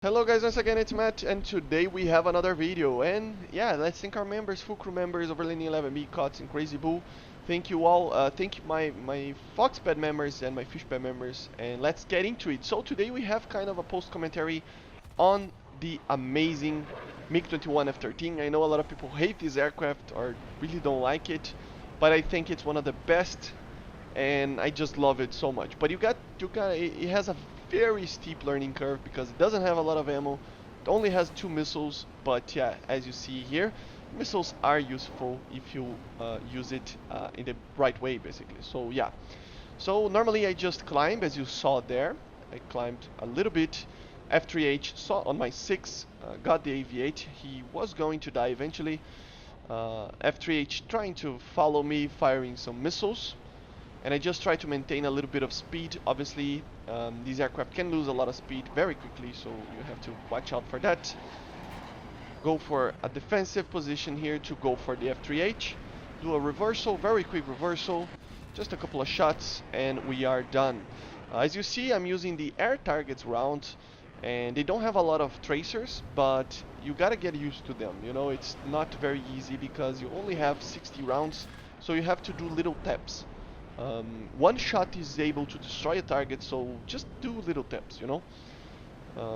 Hello guys, once again it's Matt, and today we have another video, and yeah, let's thank our members, full crew members, Overlanding 11B, Cots, and Crazy Bull. Thank you all, thank you my Foxpad members and my Fishpad members, and let's get into it. So today we have kind of a post commentary on the amazing MiG-21F-13. I know a lot of people hate this aircraft or really don't like it, but I think it's one of the best and I just love it so much. But it has a very steep learning curve because it doesn't have a lot of ammo. It only has 2 missiles, but yeah, as you see here, missiles are useful if you use it in the right way, basically. So yeah, so normally I just climb, as you saw there. I climbed a little bit. F3H saw on my 6, got the AV8. He was going to die eventually. F3H trying to follow me, firing some missiles, and I just try to maintain a little bit of speed. Obviously, these aircraft can lose a lot of speed very quickly, so you have to watch out for that. Go for a defensive position here to go for the F3H. Do a reversal, very quick reversal, just a couple of shots, and we are done. As you see, I'm using the air targets round, and they don't have a lot of tracers, but you gotta get used to them. You know, it's not very easy because you only have 60 rounds, so you have to do little taps. One shot is able to destroy a target, so just do little taps, you know.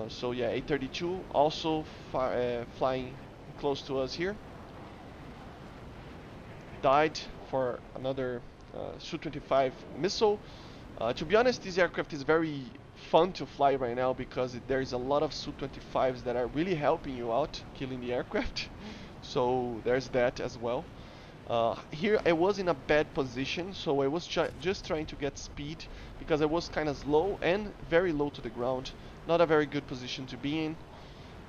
So yeah, 832 also flying close to us here. Died for another Su-25 missile. To be honest, this aircraft is very fun to fly right now because there's a lot of Su-25s that are really helping you out, killing the aircraft. So there's that as well. Here I was in a bad position, so I was just trying to get speed because I was kind of slow and very low to the ground. Not a very good position to be in.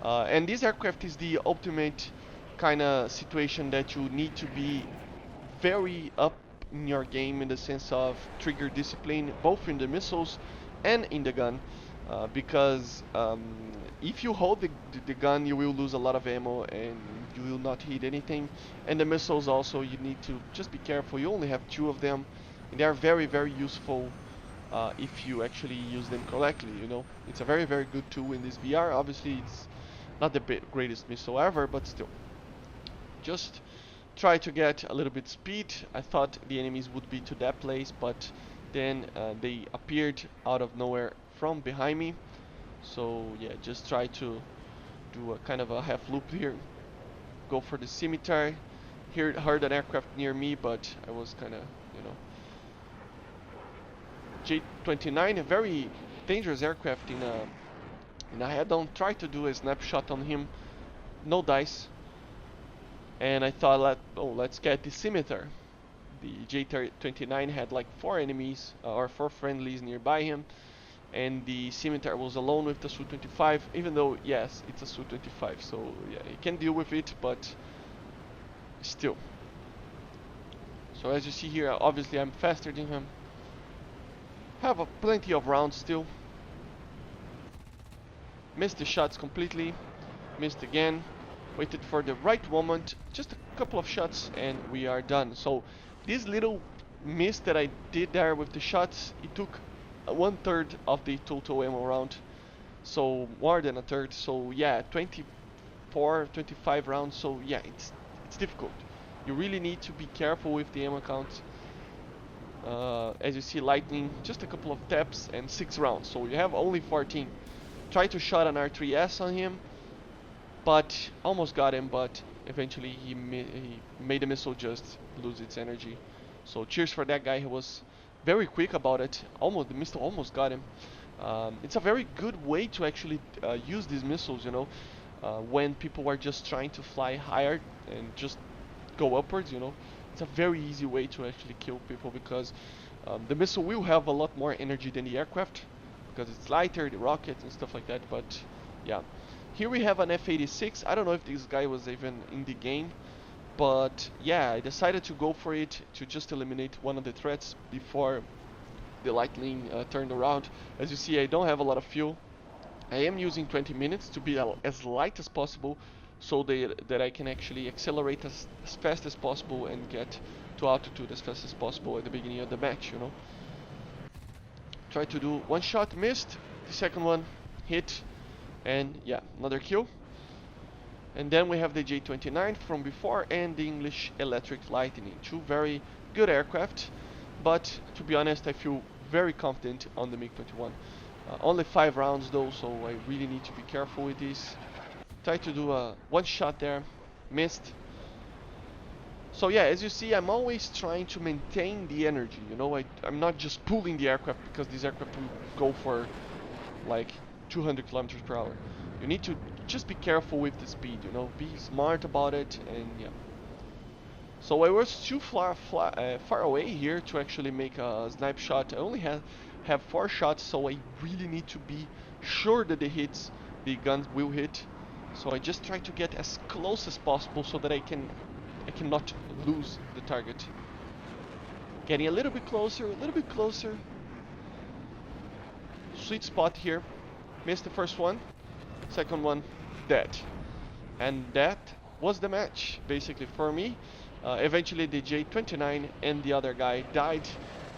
And this aircraft is the ultimate kind of situation that you need to be very up in your game in the sense of trigger discipline, both in the missiles and in the gun. Because if you hold the gun, you will lose a lot of ammo and you will not hit anything. And the missiles also, you need to just be careful. You only have 2 of them, and they are very, very useful if you actually use them correctly. You know, it's a very, very good tool in this VR. Obviously, it's not the greatest missile ever, but still, just try to get a little bit speed. I thought the enemies would be to that place, but then they appeared out of nowhere from behind me. So yeah, just try to do a kind of a half loop here. Go for the scimitar. Here heard an aircraft near me, but I was kind of, you know. J-29, a very dangerous aircraft in a head-on. Try to do a snapshot on him. No dice. And I thought, let's get the scimitar. The J-29 had like 4 enemies or 4 friendlies nearby him, and the scimitar was alone with the Su-25, even though, yes, it's a Su-25, so yeah, he can deal with it, but still. So as you see here, obviously I'm faster than him. Have plenty of rounds still. Missed the shots completely. Missed again. Waited for the right moment. Just a couple of shots and we are done. So this little miss that I did there with the shots, it took 1/3 of the total ammo round. So more than a third. So yeah, 24, 25 rounds. So yeah, it's difficult. You really need to be careful with the ammo count. As you see, lightning, just a couple of taps and 6 rounds. So you have only 14. Try to shot an R3S on him, but almost got him, but eventually he made the missile just lose its energy. So cheers for that guy. He was very quick about it. The missile almost got him. It's a very good way to actually use these missiles, you know, when people are just trying to fly higher and just go upwards, you know. It's a very easy way to actually kill people because the missile will have a lot more energy than the aircraft because it's lighter, the rockets and stuff like that. But yeah, here we have an F-86. I don't know if this guy was even in the game, but yeah, I decided to go for it to just eliminate one of the threats before the lightning turned around. As you see, I don't have a lot of fuel. I am using 20 minutes to be as light as possible so that I can actually accelerate as fast as possible and get to altitude as fast as possible at the beginning of the match, you know. Try to do one shot, missed. The second one hit. And yeah, another kill. And then we have the J-29 from before and the English Electric Lightning. Two very good aircraft, but to be honest, I feel very confident on the MiG-21. Only 5 rounds though, so I really need to be careful with this. Try to do a one shot there, missed. So yeah, as you see, I'm always trying to maintain the energy, you know, I'm not just pulling the aircraft because this aircraft will go for like 200 kilometers per hour. You need to just be careful with the speed, you know, be smart about it, and yeah. So I was too far away here to actually make a snipe shot. I only have 4 shots, so I really need to be sure that the guns will hit. So I just try to get as close as possible so that I cannot lose the target. Getting a little bit closer, a little bit closer. Sweet spot here. Missed the first one. Second one, dead. And that was the match, basically, for me. Eventually the J-29 and the other guy died.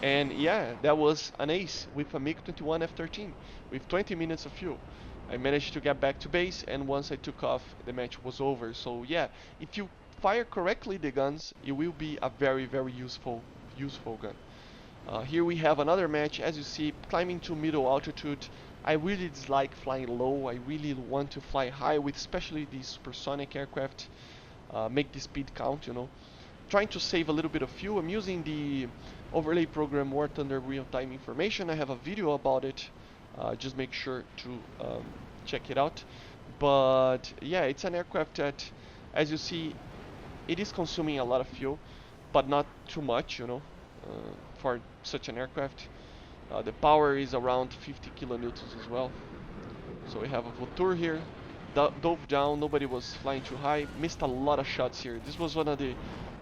And yeah, that was an ace with a MiG-21F-13 with 20 minutes of fuel. I managed to get back to base, and once I took off, the match was over. So yeah, if you fire correctly the guns, it will be a very, very useful gun. Here we have another match. As you see, climbing to middle altitude. I really dislike flying low. I really want to fly high with especially these supersonic aircraft. Make the speed count, you know. Trying to save a little bit of fuel. I'm using the overlay program War Thunder real-time information. I have a video about it. Just make sure to check it out. But yeah, it's an aircraft that, as you see, it is consuming a lot of fuel, but not too much, you know, for such an aircraft. The power is around 50 kilonewtons as well. So we have a Vautour here, dove down, nobody was flying too high, missed a lot of shots here. This was one of the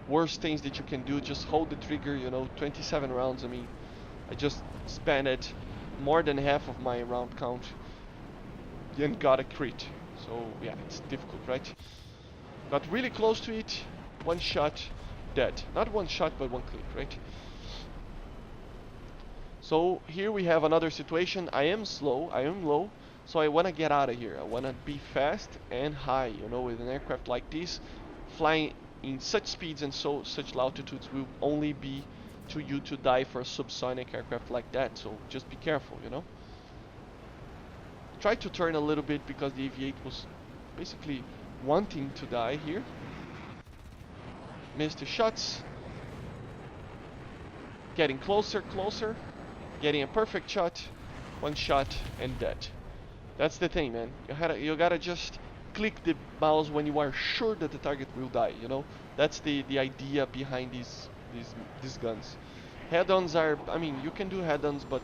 worst things that you can do, just hold the trigger, you know, 27 rounds. I mean, I just spent more than half of my round count and got a crit. So yeah, it's difficult, right? Got really close to it, one shot, dead. Not one shot, but one click, right? So here we have another situation. I am slow, I am low, so I want to get out of here. I want to be fast and high, you know, with an aircraft like this. Flying in such speeds and such altitudes will only be to you to die for a subsonic aircraft like that, so just be careful, you know. Try to turn a little bit because the AV-8 was basically wanting to die here. Missed the shots. Getting closer, getting a perfect shot, one shot and dead. That's the thing, man. You gotta just click the mouse when you are sure that the target will die, you know. That's the idea behind these guns. Head-ons are, I mean, you can do head-ons, but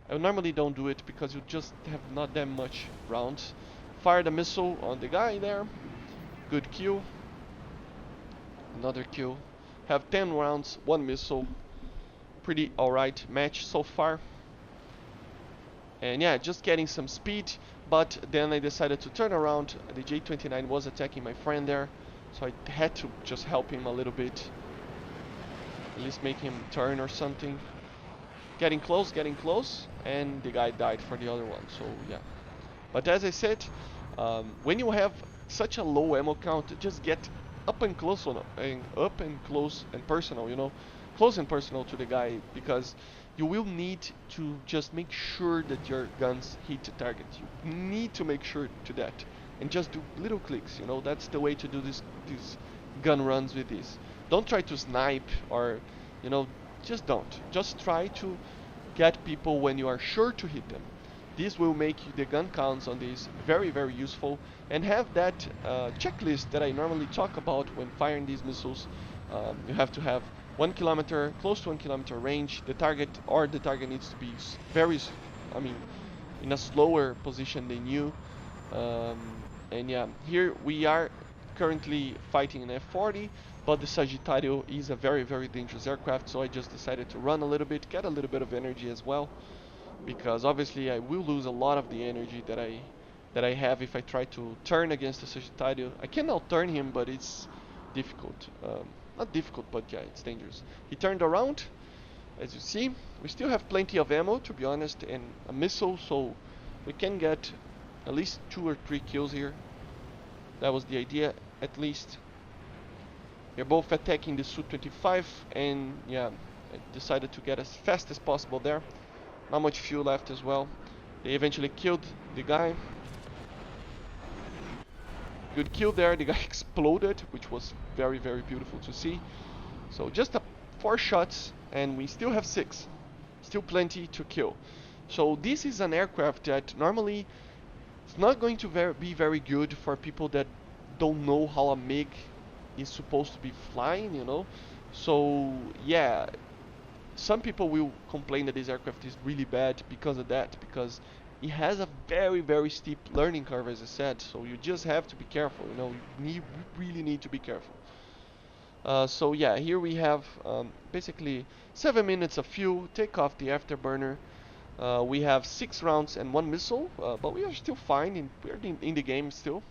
I normally don't do it because you just have not that much rounds. Fired a missile on the guy there. Good kill. Another kill. Have 10 rounds, 1 missile. Pretty alright match so far. And yeah, just getting some speed, but then I decided to turn around. The J-29 was attacking my friend there, so I had to just help him a little bit. At least make him turn or something. Getting close, and the guy died for the other one, so yeah. But as I said, when you have such a low ammo count, just get up and close and personal, you know. Close and personal to the guy, because you will need to just make sure that your guns hit the target. You need to make sure to that, and just do little clicks, you know. That's the way to do these gun runs with this. Don't try to snipe or, you know, just don't. Just try to get people when you are sure to hit them. This will make the gun counts on this very, very useful, and have that checklist that I normally talk about when firing these missiles. You have to have 1 kilometer, close to 1 kilometer range. The target needs to be I mean, in a slower position than you. And yeah, here we are currently fighting an F-40, but the Sagittario is a very, very dangerous aircraft, so I just decided to run a little bit, get a little bit of energy as well, because obviously I will lose a lot of the energy that I have if I try to turn against the Sagittario. I can out-turn him, but it's difficult. Not difficult, but yeah, it's dangerous. He turned around, as you see. We still have plenty of ammo, to be honest, and a missile, so we can get at least 2 or 3 kills here. That was the idea, at least. They're both attacking the Su-25, and yeah, I decided to get as fast as possible there. Not much fuel left as well. They eventually killed the guy. Good kill there. The guy exploded, which was very, very beautiful to see. So just 4 shots, and we still have 6. Still plenty to kill. So this is an aircraft that normally it's not going to be very good for people that don't know how a MiG is supposed to be flying, you know. So yeah, some people will complain that this aircraft is really bad because of that, because it has a very, very steep learning curve, as I said. So you just have to be careful, you know. You really need to be careful. So yeah, here we have basically 7 minutes of fuel. Take off the afterburner. We have 6 rounds and 1 missile, but we are still fine. We're in the game still.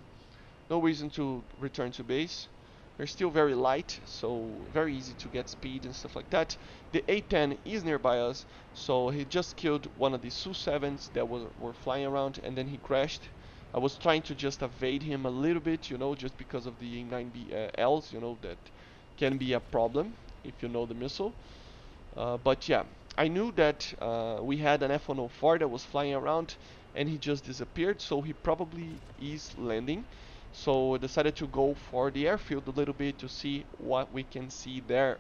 No reason to return to base. We're still very light, so very easy to get speed and stuff like that. The A-10 is nearby us, so he just killed one of the Su-7s that were flying around, and then he crashed. I was trying to just evade him a little bit, you know, just because of the A9BLs, you know, that can be a problem if you know the missile. But yeah, I knew that we had an F-104 that was flying around, and he just disappeared, so he probably is landing. So I decided to go for the airfield a little bit to see what we can see there.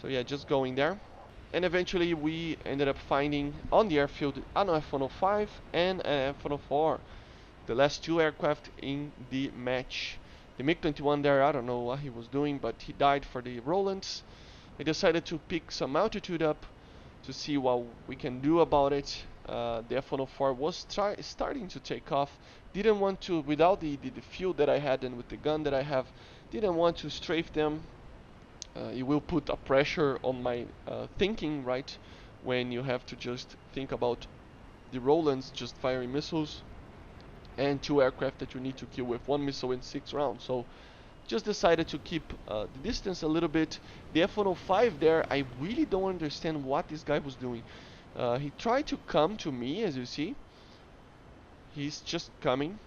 So yeah, just going there. And eventually we ended up finding on the airfield an F-105 and an F-104. The last 2 aircraft in the match. The MiG-21 there, I don't know what he was doing, but he died for the Rolands. I decided to pick some altitude up to see what we can do about it. The F-104 was starting to take off. Didn't want to, without the fuel that I had and with the gun that I have, didn't want to strafe them. It will put a pressure on my thinking, right? When you have to just think about the Rolands just firing missiles and 2 aircraft that you need to kill with 1 missile in 6 rounds. So just decided to keep the distance a little bit. The F-105 there, I really don't understand what this guy was doing. He tried to come to me, as you see. He's just coming.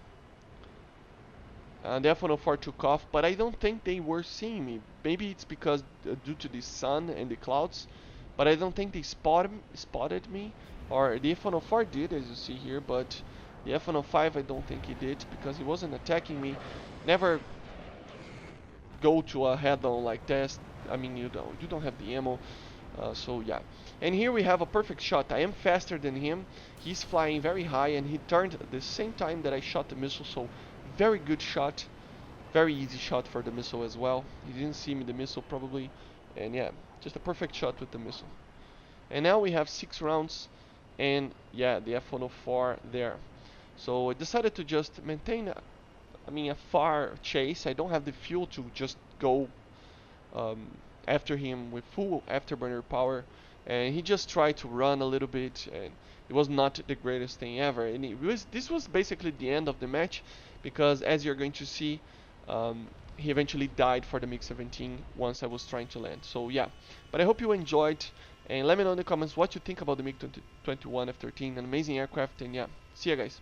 The F-104 took off, but I don't think they were seeing me. Maybe it's because due to the sun and the clouds, but I don't think they spotted me. Or the F-104 did, as you see here, but the F-105 I don't think he did, because he wasn't attacking me. Never go to a head-on like this. I mean, you don't have the ammo. So yeah, and here we have a perfect shot. I am faster than him. He's flying very high, and he turned at the same time that I shot the missile. So very good shot, very easy shot for the missile as well. He didn't see me the missile probably, and yeah, just a perfect shot with the missile. And now we have 6 rounds, and yeah, the F-104 there. So I decided to just maintain a far chase. I don't have the fuel to just go after him with full afterburner power, and he just tried to run a little bit, and it was not the greatest thing ever. And this was basically the end of the match, because as you're going to see, he eventually died for the MiG-17 once I was trying to land. So yeah, but I hope you enjoyed, and let me know in the comments what you think about the MiG-21F-13, an amazing aircraft. And yeah, see ya guys.